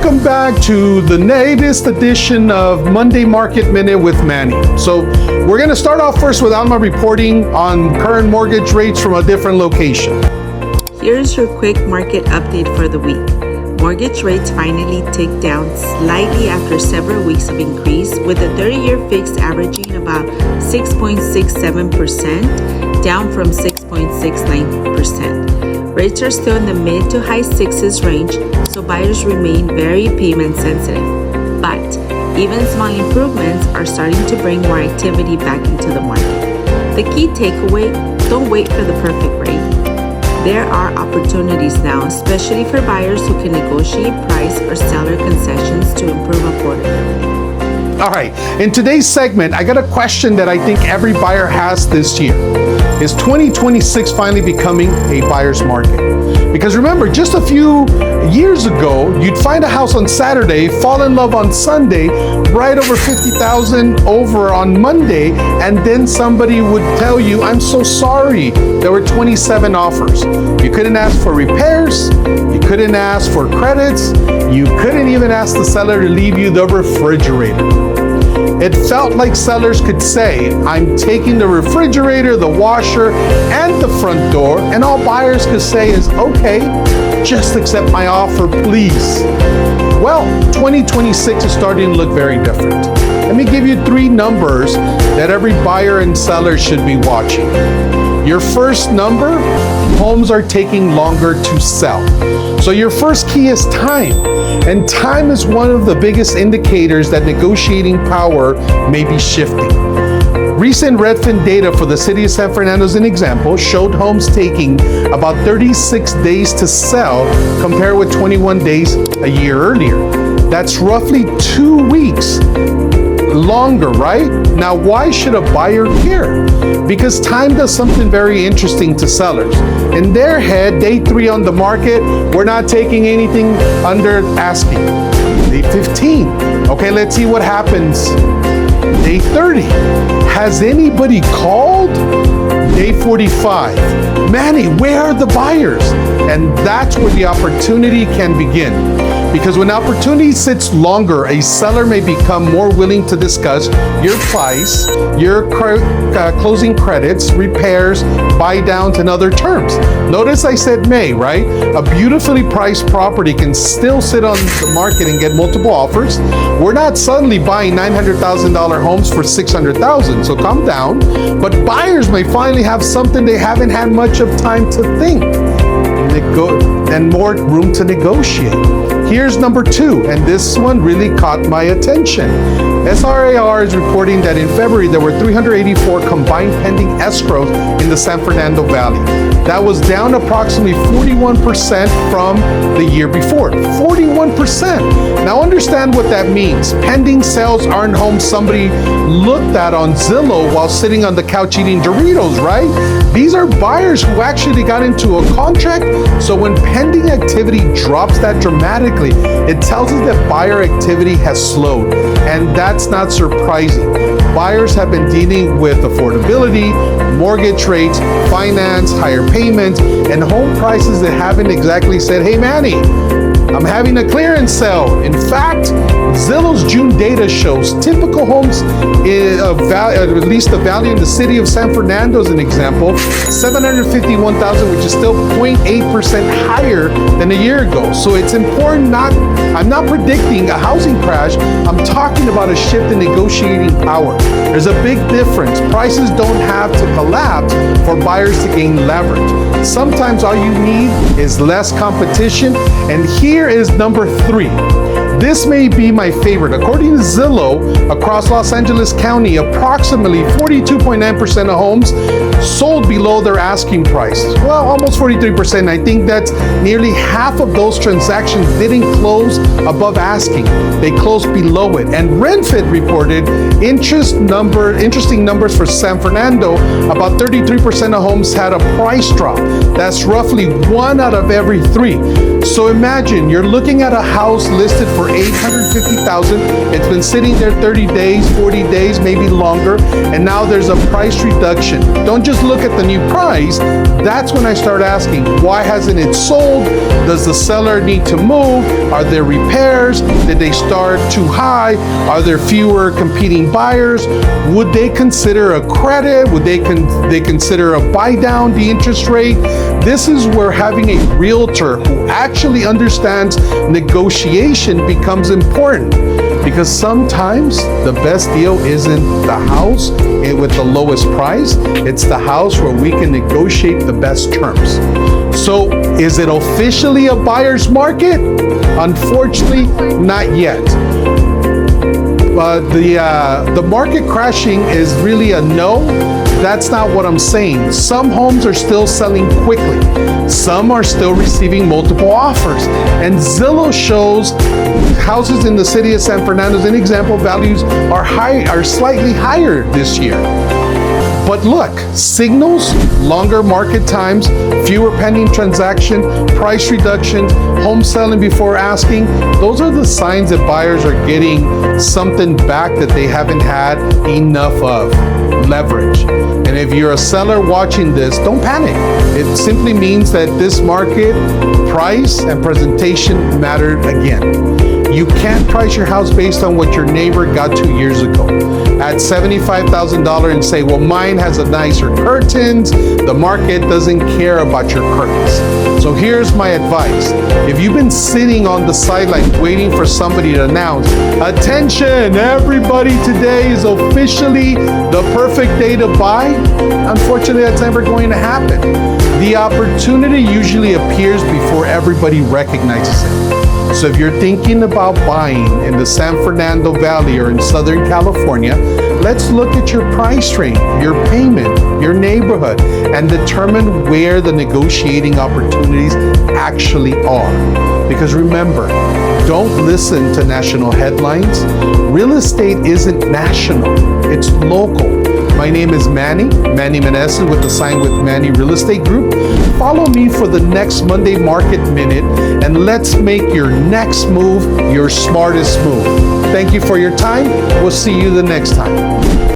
Welcome back to the latest edition of Monday Market Minute with Manny. So we're going to start off first with Alma reporting on current mortgage rates from a different location. Here's your quick market update for the week. Mortgage rates finally ticked down slightly after several weeks of increase, with the 30-year fixed averaging about 6.67%, down from 6.69%. Rates are still in the mid to high sixes range, so buyers remain very payment sensitive. But even small improvements are starting to bring more activity back into the market. The key takeaway: don't wait for the perfect rate. There are opportunities now, especially for buyers who can negotiate price or seller concessions to improve affordability. All right, in today's segment, I got a question that I think every buyer has this year. Is 2026 finally becoming a buyer's market? Because remember, just a few years ago, you'd find a house on Saturday, fall in love on Sunday, right over 50,000 over on Monday, and then somebody would tell you, I'm so sorry, there were 27 offers. You couldn't ask for repairs, you couldn't ask for credits, you couldn't even ask the seller to leave you the refrigerator. It felt like sellers could say, I'm taking the refrigerator, the washer, and the front door, and all buyers could say is, okay, just accept my offer, please. Well, 2026 is starting to look very different. Let me give you 3 numbers that every buyer and seller should be watching. Your first number, homes are taking longer to sell. So your first key is time. And time is one of the biggest indicators that negotiating power may be shifting. Recent Redfin data for the city of San Fernando, as an example, showed homes taking about 36 days to sell compared with 21 days a year earlier. That's roughly 2 weeks longer, right? Now, why should a buyer care? Because time does something very interesting to sellers. In their head, day 3 on the market, we're not taking anything under asking. Day 15, okay, let's see what happens. Day 30, has anybody called? Day 45, Manny, where are the buyers? And that's where the opportunity can begin. Because when opportunity sits longer, a seller may become more willing to discuss your price, your closing credits, repairs, buy downs, and other terms. Notice I said may, right? A beautifully priced property can still sit on the market and get multiple offers. We're not suddenly buying $900,000 homes for $600,000, so calm down. But buyers may finally have something they haven't had much of time to think and more room to negotiate. Here's number 2, and this one really caught my attention. SRAR is reporting that in February there were 384 combined pending escrows in the San Fernando Valley. That was down approximately 41% from the year before. 41%. Now understand what that means. Pending sales aren't homes somebody looked at on Zillow while sitting on the couch eating Doritos, right? These are buyers who actually got into a contract. So when pending activity drops that dramatically, it tells us that buyer activity has slowed. And that's not surprising. Buyers have been dealing with affordability, mortgage rates, finance, higher payments, and home prices that haven't exactly said, hey Manny, I'm having a clearance sale. In fact, Zillow's June data shows typical homes, at least the value in the city of San Fernando as an example, $751,000, which is still 0.8% higher than a year ago. So it's important I'm not predicting a housing crash. I'm talking about a shift in negotiating power. There's a big difference. Prices don't have to collapse for buyers to gain leverage. Sometimes all you need is less competition. And here is number 3. This may be my favorite. According to Zillow, across Los Angeles County, approximately 42.9% of homes sold below their asking price. Well, almost 43%. I think that's nearly half of those transactions didn't close above asking. They closed below it. And Redfin reported interesting numbers for San Fernando. About 33% of homes had a price drop. That's roughly 1 out of every 3. So imagine you're looking at a house listed for $850,000. It's been sitting there 30 days, 40 days, maybe longer, and now there's a price reduction. Don't just look at the new price. That's when I start asking, why hasn't it sold? Does the seller need to move? Are there repairs? Did they start too high? Are there fewer competing buyers? Would they consider a credit? Would they consider a buy down the interest rate? This is where having a realtor who actually understands negotiation becomes important, because sometimes the best deal isn't the house with the lowest price, it's the house where we can negotiate the best terms. So is it officially a buyer's market? Unfortunately, not yet. The market crashing is really a no. That's not what I'm saying. Some homes are still selling quickly. Some are still receiving multiple offers. And Zillow shows houses in the city of San Fernando, as an example, values are slightly higher this year. But look, signals, longer market times, fewer pending transaction, price reductions, home selling before asking, those are the signs that buyers are getting something back that they haven't had enough of. Leverage. And if you're a seller watching this, don't panic. It simply means that this market, price and presentation mattered again. You can't price your house based on what your neighbor got 2 years ago. At $75,000 and say, well, mine has a nicer curtains. The market doesn't care about your curtains. So here's my advice. If you've been sitting on the sidelines waiting for somebody to announce, attention, everybody, today is officially the perfect day to buy, unfortunately, that's never going to happen. The opportunity usually appears before everybody recognizes it. So if you're thinking about buying in the San Fernando Valley or in Southern California, let's look at your price range, your payment, your neighborhood, and determine where the negotiating opportunities actually are. Because remember, don't listen to national headlines. Real estate isn't national, it's local. My name is Manny Meneses with the Sign with Manny Real Estate Group. Follow me for the next Monday Market Minute, and let's make your next move your smartest move. Thank you for your time. We'll see you the next time.